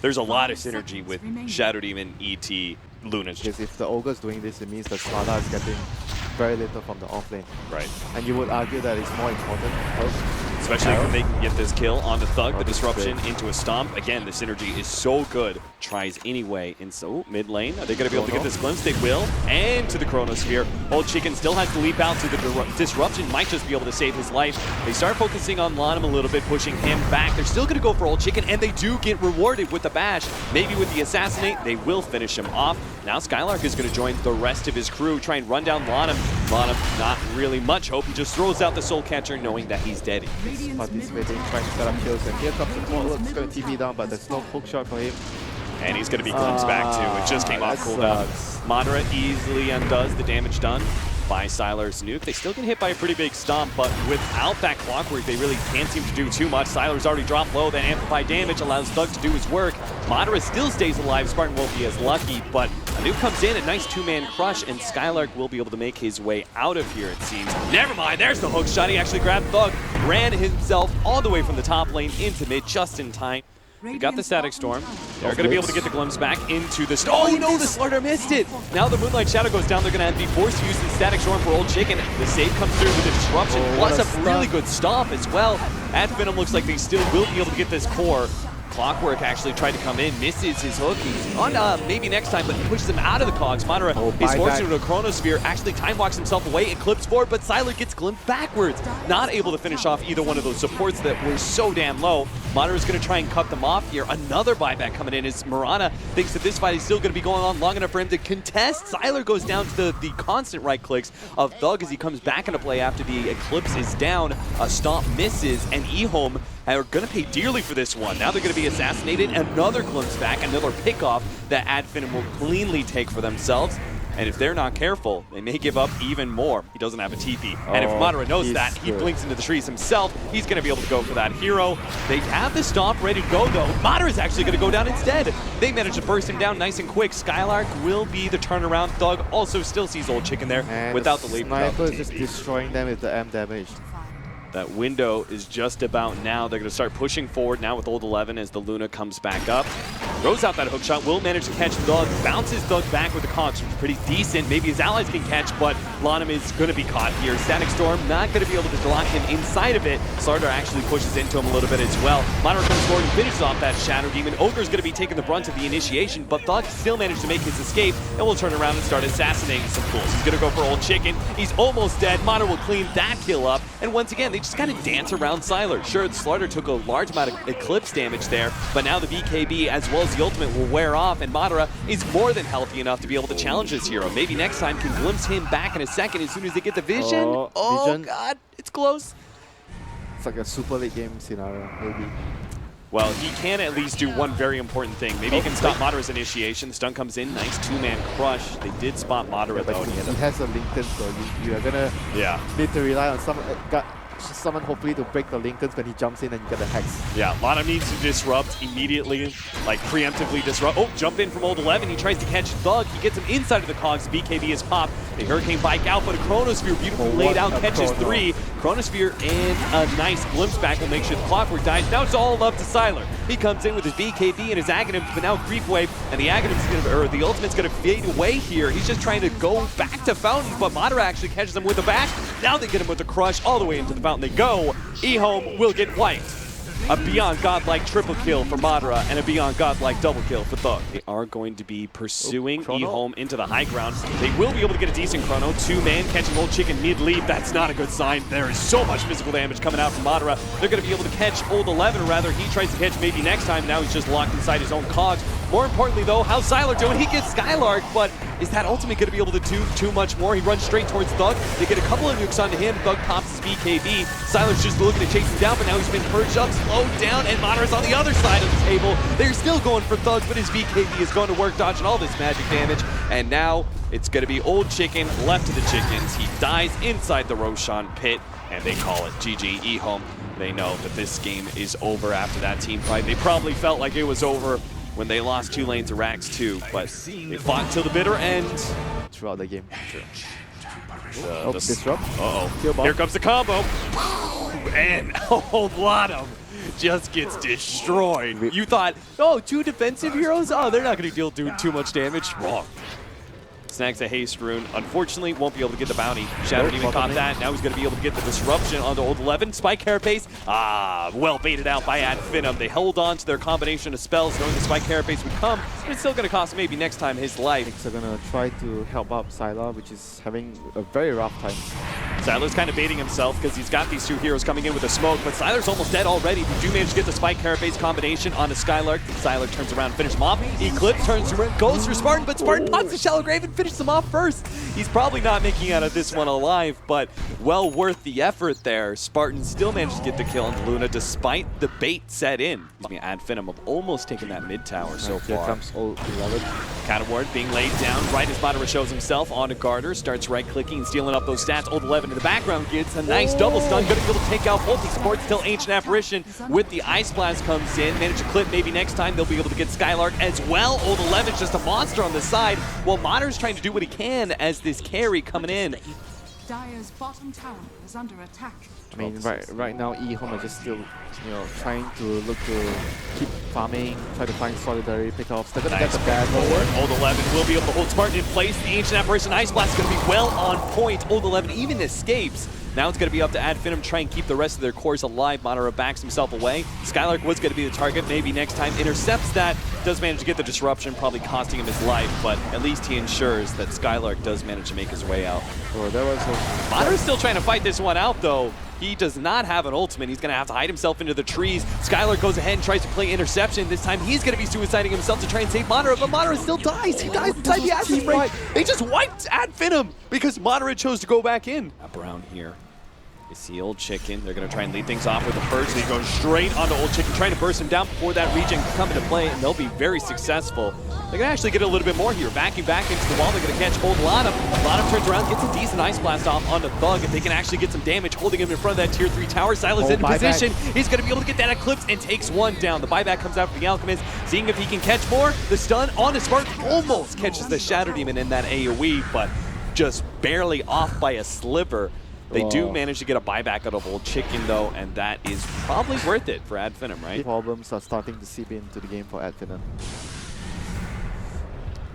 there's a lot of synergy with Shadow Demon, ET, Luna. Because if the Ogre's doing this, it means the Spada is getting very little from the offlane. Right. And you would argue that it's more important. Especially when they can get this kill on the Thug, the disruption into a stomp. Again, the synergy is so good. Tries anyway. And so, mid lane, are they going to be able to get this glimpse? They will. And to the Chronosphere. Old Chicken still has to leap out to the disruption. Might just be able to save his life. They start focusing on Lanham a little bit, pushing him back. They're still going to go for Old Chicken, and they do get rewarded with the bash. Maybe with the Assassinate, they will finish him off. Now Skylark is going to join the rest of his crew, try and run down Lanham. Lanham, not really much hope. He just throws out the Soul Catcher, knowing that he's dead. He's participating, trying to set up kills, and here comes the forward. It's going to TP down, but there's no hook shot for him. And he's going to be glimpsed back too. It just came off cooldown. Madara easily undoes the damage done by Sylar's nuke. They still get hit by a pretty big stomp, but without that clockwork, they really can't seem to do too much. Sylar's already dropped low. That amplified damage allows Thug to do his work. Madara still stays alive. Spartan won't be as lucky, but a nuke comes in, a nice two-man crush, and Skylark will be able to make his way out of here, it seems. Never mind, there's the hook shot. He actually grabbed Thug, ran himself all the way from the top lane into mid just in time. We got the Static Storm. They're going to be able to get the glimpse back into the... Oh no, the Slaughter missed it! Now the Moonlight Shadow goes down. They're going to be forced to use the Static Storm for Old Chicken. The save comes through with the disruption, plus a really good stomp as well. At Finem looks like they still will be able to get this core. Clockwork actually tried to come in, misses his hook. He's on maybe next time, but he pushes him out of the cogs. Madara is forced into a Chronosphere, actually time walks himself away and clips forward, but Sylar gets glimpsed backwards. Not able to finish off either one of those supports that were so damn low. Madara is going to try and cut them off here. Another buyback coming in as Mirana thinks that this fight is still going to be going on long enough for him to contest. Sylar goes down to the constant right clicks of Thug as he comes back into play after the Eclipse is down. A stomp misses, and EHOME are going to pay dearly for this one. Now they're going to be assassinated. Another glimpse back, another pickoff that Finem will cleanly take for themselves. And if they're not careful, they may give up even more. He doesn't have a TP. And if Madara knows that, he blinks into the trees himself. He's going to be able to go for that hero. They have the stomp ready to go, though. Madara's actually going to go down instead. They manage to burst him down nice and quick. Skylark will be the turnaround. Thug also still sees Old Chicken there and without the leap. Sniper is just destroying them with the M damage. That window is just about now. They're going to start pushing forward now with Old 11 as the Luna comes back up. Throws out that hook shot, will manage to catch Thug, bounces Thug back with the cogs, which is pretty decent. Maybe his allies can catch, but Lanham is going to be caught here. Static Storm not going to be able to block him inside of it. Slardar actually pushes into him a little bit as well. Madara comes forward and finishes off that Shadow Demon. Ogre's going to be taking the brunt of the initiation, but Thug still managed to make his escape, and will turn around and start assassinating some fools. He's going to go for Old Chicken. He's almost dead. Madara will clean that kill up, and once again, they just kind of dance around Sylar. Sure, Slardar took a large amount of Eclipse damage there, but now the BKB as well as the ultimate will wear off, and Madara is more than healthy enough to be able to challenge this hero. Maybe next time can glimpse him back in a second as soon as they get the vision. Vision. God, it's close. It's like a super late game scenario, maybe. Well, he can at least do one very important thing. Maybe he can stop Madara's initiation. The stun comes in, nice two-man crush. They did spot Madara though. He has a Lincoln, so you're gonna need to rely on someone hopefully to break the Lincolns when he jumps in and you get the Hex. Yeah, Lana needs to disrupt immediately, like preemptively disrupt. Oh, jump in from Old 11. He tries to catch Thug. He gets him inside of the cogs. BKB is popped. The Hurricane bike out, but a Chronosphere beautifully laid out, catches three. Chronosphere and a nice glimpse back will make sure the Clockwork dies. Now it's all up to Sylar. He comes in with his BKB and his Aghanim, but now Grief Wave, and the the Ultimate's gonna fade away here. He's just trying to go back to Fountain, but Madara actually catches him with the back. Now they get him with the crush all the way into the Fountain they go. EHOME will get wiped. A beyond godlike triple kill for Madara and a beyond godlike double kill for Thug. They are going to be pursuing EHOME into the high ground. They will be able to get a decent chrono. Two-man catching Old Chicken mid-leap. That's not a good sign. There is so much physical damage coming out from Madara. They're going to be able to catch Old 11, or rather he tries to catch maybe next time. Now he's just locked inside his own cogs. More importantly though, how's Sylar doing? He gets Skylark, but is that ultimate going to be able to do too much more? He runs straight towards Thug. They get a couple of nukes onto him. Thug pops his BKB. Sylar's just looking to chase him down, but now he's been purged up, slowed down, and Madara's on the other side of the table. They're still going for Thug, but his BKB is going to work, dodging all this magic damage. And now it's going to be Old Chicken left to the chickens. He dies inside the Roshan pit, and they call it GG. EHOME, they know that this game is over after that team fight. They probably felt like it was over when they lost 2 lanes to Rax 2, but they fought till the bitter end. Throughout the game. Disrupt. Uh-oh. Here comes the combo. And Old Lanham just gets destroyed. You thought, oh, 2 defensive heroes? Oh, they're not going to do too much damage. Wrong. Snags a haste rune. Unfortunately, won't be able to get the bounty. Shadow Demon caught that. Now he's going to be able to get the disruption onto Old 11. Spike Carapace. Well baited out by Finem. They held on to their combination of spells, knowing the Spike Carapace would come, but it's still going to cost maybe next time his life. They're going to try to help out Sylar, which is having a very rough time. Sylar's kind of baiting himself because he's got these 2 heroes coming in with a smoke, but Sylar's almost dead already. They do manage to get the Spike Carapace combination onto Skylark. Sylar turns around and finishes him off. Eclipse turns around, goes for Spartan, but Spartan pops the Shallow Grave and finishes him off first. He's probably not making out of this one alive, but well worth the effort there. Spartan still managed to get the kill on Luna despite the bait set in. Finem have almost taken that mid tower so far. Here comes Old 11. Counter ward being laid down right as Madara shows himself onto Garter, starts right-clicking and stealing up those stats. Old 11 in the background gets a nice double stun, going to be able to take out both. He supports still Ancient Apparition with the Ice Blast comes in. Manage to clip maybe next time. They'll be able to get Skylark as well. Old 11's just a monster on the side while Madara's trying to do what he can as this carry coming in. Dire's bottom tower is under attack. I mean, right now, EHOME are just still, trying to look to keep farming, try to find solidary pickoffs. They're going to get the bad forward. Old 11 will be able to hold Spartan in place. The Ancient Apparition Ice Blast is going to be well on point. Old 11 even escapes. Now it's going to be up to Finem to try and keep the rest of their cores alive. Madara backs himself away. Skylark was going to be the target. Maybe next time intercepts that. Does manage to get the disruption, probably costing him his life, but at least he ensures that Skylark does manage to make his way out. Oh, that was Madara's still trying to fight this one out, though. He does not have an ultimate. He's going to have to hide himself into the trees. Skylark goes ahead and tries to play interception. This time he's going to be suiciding himself to try and save Madara, but Madara still dies. He dies inside the acid spray. They just wiped Finem because Madara chose to go back in. Up around here. You see Old Chicken. They're going to try and lead things off with the Purge. They go straight onto Old Chicken, trying to burst him down before that regen can come into play, and they'll be very successful. They're going to actually get a little bit more here. Backing back into the wall, they're going to catch Old Lottom. Lottom turns around, gets a decent Ice Blast off onto Thug. If they can actually get some damage, holding him in front of that Tier 3 tower. Silas in position. He's going to be able to get that Eclipse and takes one down. The buyback comes out for the Alchemist, seeing if he can catch more. The stun on his Spartan almost catches the Shadow Demon in that AoE, but just barely off by a sliver. They do manage to get a buyback out of Old Chicken, though, and that is probably worth it for Finem, right? Problems are starting to seep into the game for Finem.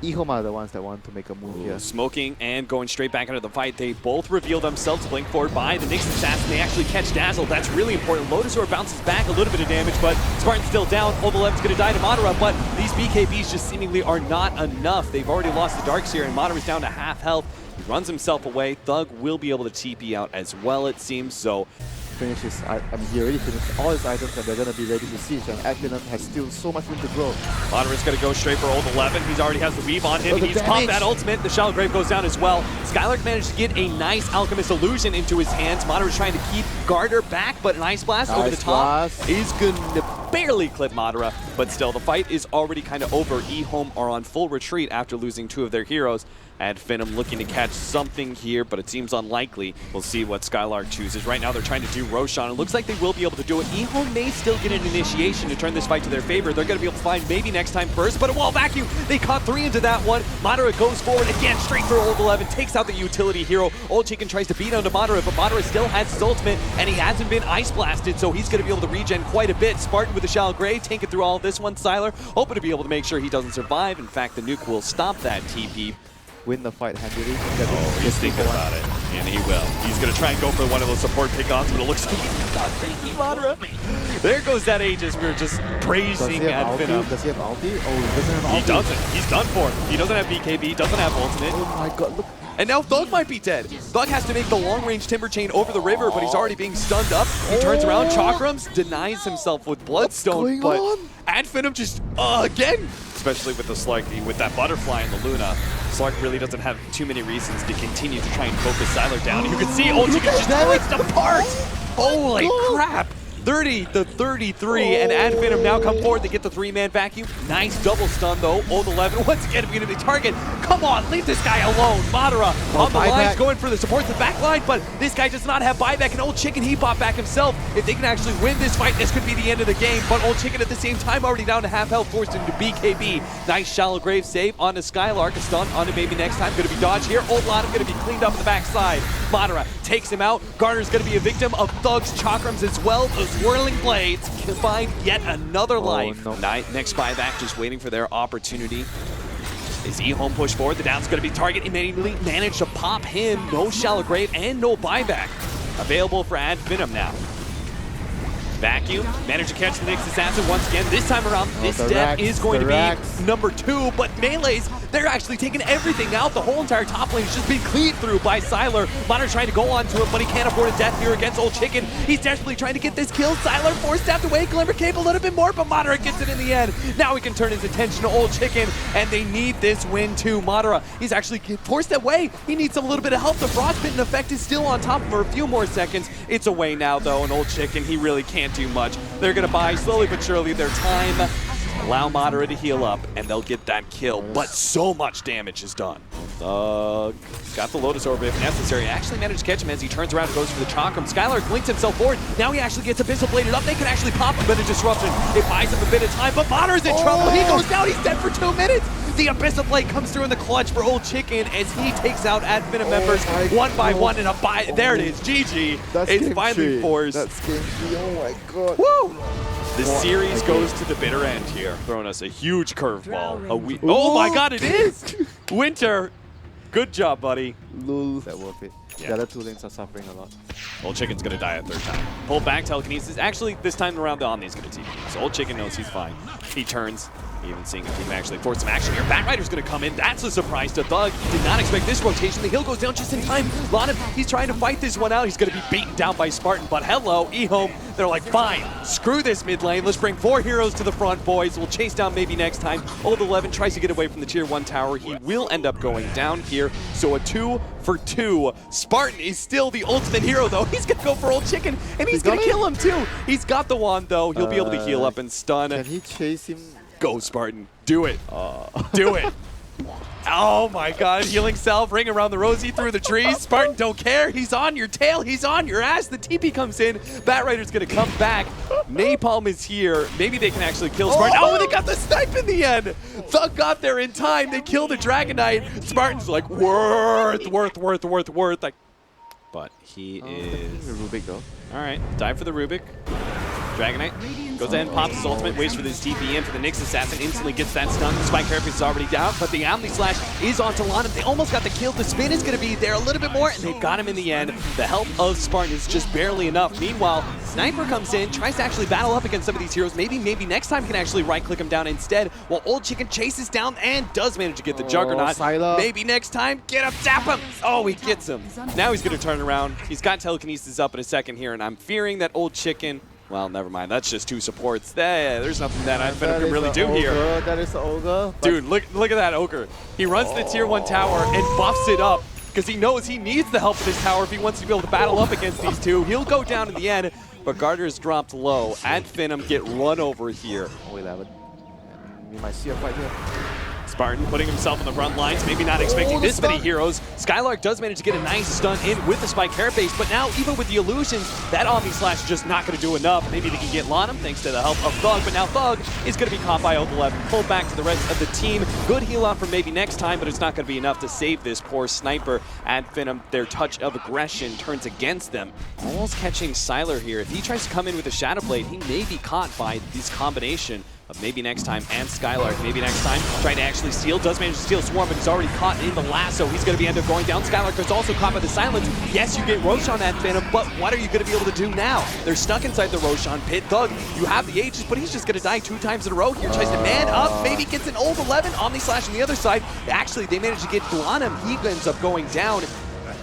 EHOME are the ones that want to make a move here. Smoking and going straight back into the fight. They both reveal themselves, blink forward by the Nyx assassin. They actually catch Dazzle. That's really important. Lotus Orb bounces back a little bit of damage, but Spartan's still down. Old 11's going to die to Madara, but these BKBs just seemingly are not enough. They've already lost the Darkseer, and Madara's down to half health. He runs himself away. Thug will be able to TP out as well, it seems. So finish his, he already finished all his items and they're going to be ready to siege, and Finem has still so much room to grow. Madara's going to go straight for Old 11. He's already has the weave on him. He's popped that ultimate. The Shallow Grave goes down as well. Skylark managed to get a nice Alchemist Illusion into his hands. Madara's trying to keep Garter back, but an Ice Blast over the top is going to barely clip Madara, but still the fight is already kind of over. EHOME are on full retreat after losing 2 of their heroes. Finem looking to catch something here, but it seems unlikely. We'll see what Skylark chooses. Right now they're trying to do Roshan. It looks like they will be able to do it. EHOME may still get an initiation to turn this fight to their favor. They're going to be able to find maybe next time first, but a wall vacuum. They caught 3 into that one. Madara goes forward again, straight for Old 11, takes out the utility hero. Old Chicken tries to beat onto Madara, but Madara still has his ultimate, and he hasn't been Ice Blasted, so he's going to be able to regen quite a bit. Spartan with the Shallow Grave, tanking through all of this one. Sylar hoping to be able to make sure he doesn't survive. In fact, the nuke will stop that TP. Win the fight handily. He's thinking about it, and he will. He's going to try and go for one of those support pickoffs, but it looks like he's not taking Madara. There goes that Aegis. We were just praising Finem. Does he have ulti? Oh, he doesn't have ulti. He doesn't. He's done for. He doesn't have BKB, doesn't have ultimate. Oh my god, look. And now Thug might be dead. Thug has to make the long-range Timber Chain over the river, but he's already being stunned up. He turns around, Chakrams, denies himself with Bloodstone, but Finem just, again, especially with the Slarky, with that butterfly in the Luna. Slark really doesn't have too many reasons to continue to try and focus Sylar down. You can see Old Chicken just ripped apart. Holy crap. 30-33, and Finem now come forward to get the 3-man vacuum. Nice double stun though. Old 11 once again going to be target. Come on, leave this guy alone. Madara on the lines going for the support to the back line, but this guy does not have buyback, and Old Chicken, he bought back himself. If they can actually win this fight, this could be the end of the game, but Old Chicken at the same time already down to half health, forced into BKB. Nice Shallow Grave save onto Skylark. A stun onto maybe next time. Going to be dodged here. Old Lottom going to be cleaned up in the backside. Madara takes him out. Garner's going to be a victim of Thug's Chakrams as well. Those swirling blades can find yet another life. No. Next buyback just waiting for their opportunity. Is EHOME pushed forward? The down's going to be target. Immediately managed to pop him. No shallow grave and no buyback. Available for Finem now. Vacuum, managed to catch the Nyx assassin once again. This time around, this death is going to be number 2, but Melees, they're actually taking everything out. The whole entire top lane is just being cleaved through by Sylar. Modern trying to go onto him, but he can't afford a death here against Old Chicken. He's desperately trying to get this kill. Sylar forced out away. Glimmer Cape a little bit more, but Madara gets it in the end. Now he can turn his attention to Old Chicken, and they need this win too. Madara, he's actually forced away. He needs a little bit of help. The frostbitten effect is still on top for a few more seconds. It's away now, though, and Old Chicken, he really can't do much. They're going to buy slowly but surely their time, allow Madara to heal up, and they'll get that kill. But so much damage is done. Got the Lotus Orb if necessary. Actually managed to catch him as he turns around and goes for the Chakram. Skylar links himself forward. Now he actually gets Abyssal bladed up. They can actually pop a bit of disruption. It buys him a bit of time, but Madara's in trouble. He goes down. He's dead for 2 minutes. The Abyssal Blade comes through in the clutch for Old Chicken as he takes out Finem members one by one in a buy. There it is. GG. It's finally forced. That's game 3. Oh my god. Woo! The series goes to the bitter end here, throwing us a huge curveball. Oh my god, it is! Winter, good job, buddy. Lose. That worth it. Yeah. The other 2 lanes are suffering a lot. Old Chicken's gonna die a 3rd time. Pull back telekinesis. Actually, this time around, the Omni's gonna TP. So Old Chicken knows he's fine. He turns, even seeing if he can actually force some action here. Batrider's gonna come in. That's a surprise to Thug. He did not expect this rotation. The heal goes down just in time. Lana, he's trying to fight this one out. He's gonna be beaten down by Spartan. But hello, EHOME. They're like, fine, screw this mid lane. Let's bring 4 heroes to the front, boys. We'll chase down maybe next time. Old 11 tries to get away from the tier 1 tower. He will end up going down here. So a 2 for 2. Spartan is still the ultimate hero, though. He's gonna go for Old Chicken, and he's gonna kill him too. He's got the wand, though. He'll be able to heal up and stun. Can he chase him? Go, Spartan. Do it. Do it. Oh my god, healing self, ring around the rosy through the trees. Spartan don't care. He's on your tail. He's on your ass. The TP comes in. Batrider's going to come back. Napalm is here. Maybe they can actually kill Spartan. Oh, they got the snipe in the end. Thug got there in time. They killed the Dragon Knight. Spartan's like, worth. Like, but he is... The Rubik, though. All right, dive for the Rubik. Dragon Knight goes ahead and pops his ultimate, waits for this TP in for the Nyx assassin, instantly gets that stun. The Spike Carapace is already down, but the Omni Slash is onto Lana. They almost got the kill. The spin is going to be there a little bit more, and they've got him in the end. The help of Spartan is just barely enough. Meanwhile, Sniper comes in, tries to actually battle up against some of these heroes. Maybe next time can actually right-click him down instead, while Old Chicken chases down and does manage to get the Juggernaut. Sylar. Maybe next time, get him, zap him. Oh, he gets him. Now he's going to turn around. He's got telekinesis up in a second here, and I'm fearing that Old Chicken... Well, never mind. That's just 2 supports. There's nothing that Finem can really do here. That is the ogre. Dude, look at that ogre. He runs to the tier 1 tower and buffs it up because he knows he needs the help of this tower if he wants to be able to battle up against these 2. He'll go down in the end, but Garter's dropped low. Finem get run over here. 11. We might see a fight here. Spartan putting himself on the front lines, maybe not expecting this many heroes. Skylark does manage to get a nice stun in with the Spike Carapace, but now even with the illusions, that Omni Slash is just not going to do enough. Maybe they can get Lanham thanks to the help of Thug, but now Thug is going to be caught by Old 11, pulled back to the rest of the team. Good heal out for maybe next time, but it's not going to be enough to save this poor Sniper. Finem, their touch of aggression turns against them. Almost catching Sylar here. If he tries to come in with a Shadow Blade, he may be caught by this combination. Maybe next time, and Skylark, maybe next time, trying to actually steal, does manage to steal Swarm, but he's already caught in the lasso. He's going to end up going down. Skylark is also caught by the silence. Yes, you get Roshan at Finem, but what are you going to be able to do now? They're stuck inside the Roshan pit. Thug, you have the Aegis, but he's just going to die 2 times in a row here. Tries to man up, maybe gets an Old 11, Omni Slash on the other side. Actually, they managed to get Blanham. He ends up going down.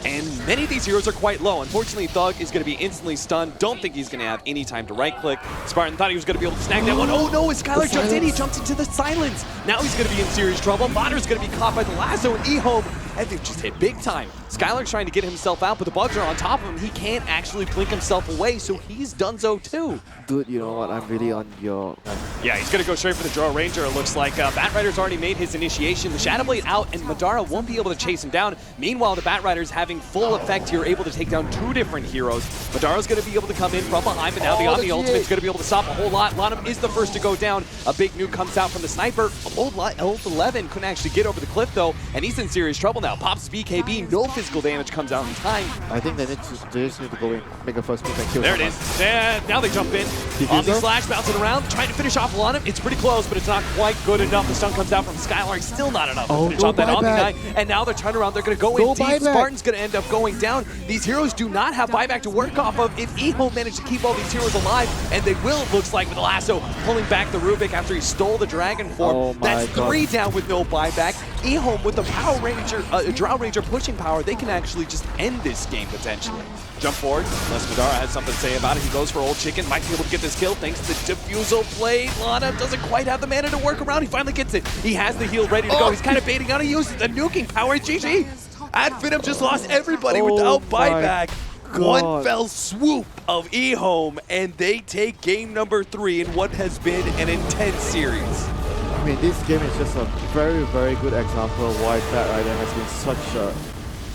And many of these heroes are quite low. Unfortunately, Thug is going to be instantly stunned. Don't think he's going to have any time to right-click. Spartan thought he was going to be able to snag that one. Oh no, as Skylar jumps in, he jumps into the silence. Now he's going to be in serious trouble. Modder's going to be caught by the lasso, and EHOME, and they've just hit big time. Skylar's trying to get himself out, but the bugs are on top of him. He can't actually blink himself away, so he's donezo too. Dude, you know what? I'm really on your Yeah, he's going to go straight for the Draw Ranger. It looks like Batrider's already made his initiation. The Shadow Blade out, and Madara won't be able to chase him down. Meanwhile, the Batrider's having full effect here, able to take down 2 different heroes. Madara's going to be able to come in from behind, but now the Omni Ultimate's going to be able to stop a whole lot. Lanham is the first to go down. A big nuke comes out from the sniper. Old 11 couldn't actually get over the cliff, though, and he's in serious trouble now. Pops BKB, no physical damage comes out in time. I think they just need to go in, make a first move and kill There it someone. is. Yeah, now they jump in. Omni Slash bouncing around, trying to finish off Lanham. It's pretty close, but it's not quite good enough. The stun comes out from Skylark, still not enough to finish off that Omni Knight. And now they're turning around, they're going to go in deep. Spartan's going to end up going down. These heroes do not have buyback to work off of. If EHOME managed to keep all these heroes alive, and they will, it looks like, with the lasso pulling back the Rubik after he stole the Dragon form. That's 3 down with no buyback. EHOME with the Power Ranger, Drow Ranger pushing power, they can actually just end this game potentially. Jump forward, unless Madara has something to say about it. He goes for Old Chicken, might be able to get this kill thanks to the Diffusal Blade. Lana doesn't quite have the mana to work around. He finally gets it. He has the heal ready to go. He's kind of baiting out. He uses the nuking power. GG. And Finem just lost everybody without buyback. One fell swoop of EHOME, and they take game number 3 in what has been an intense series. I mean, this game is just a very, very good example of why Batrider has been such a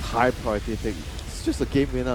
high priority pick. It's just a game winner.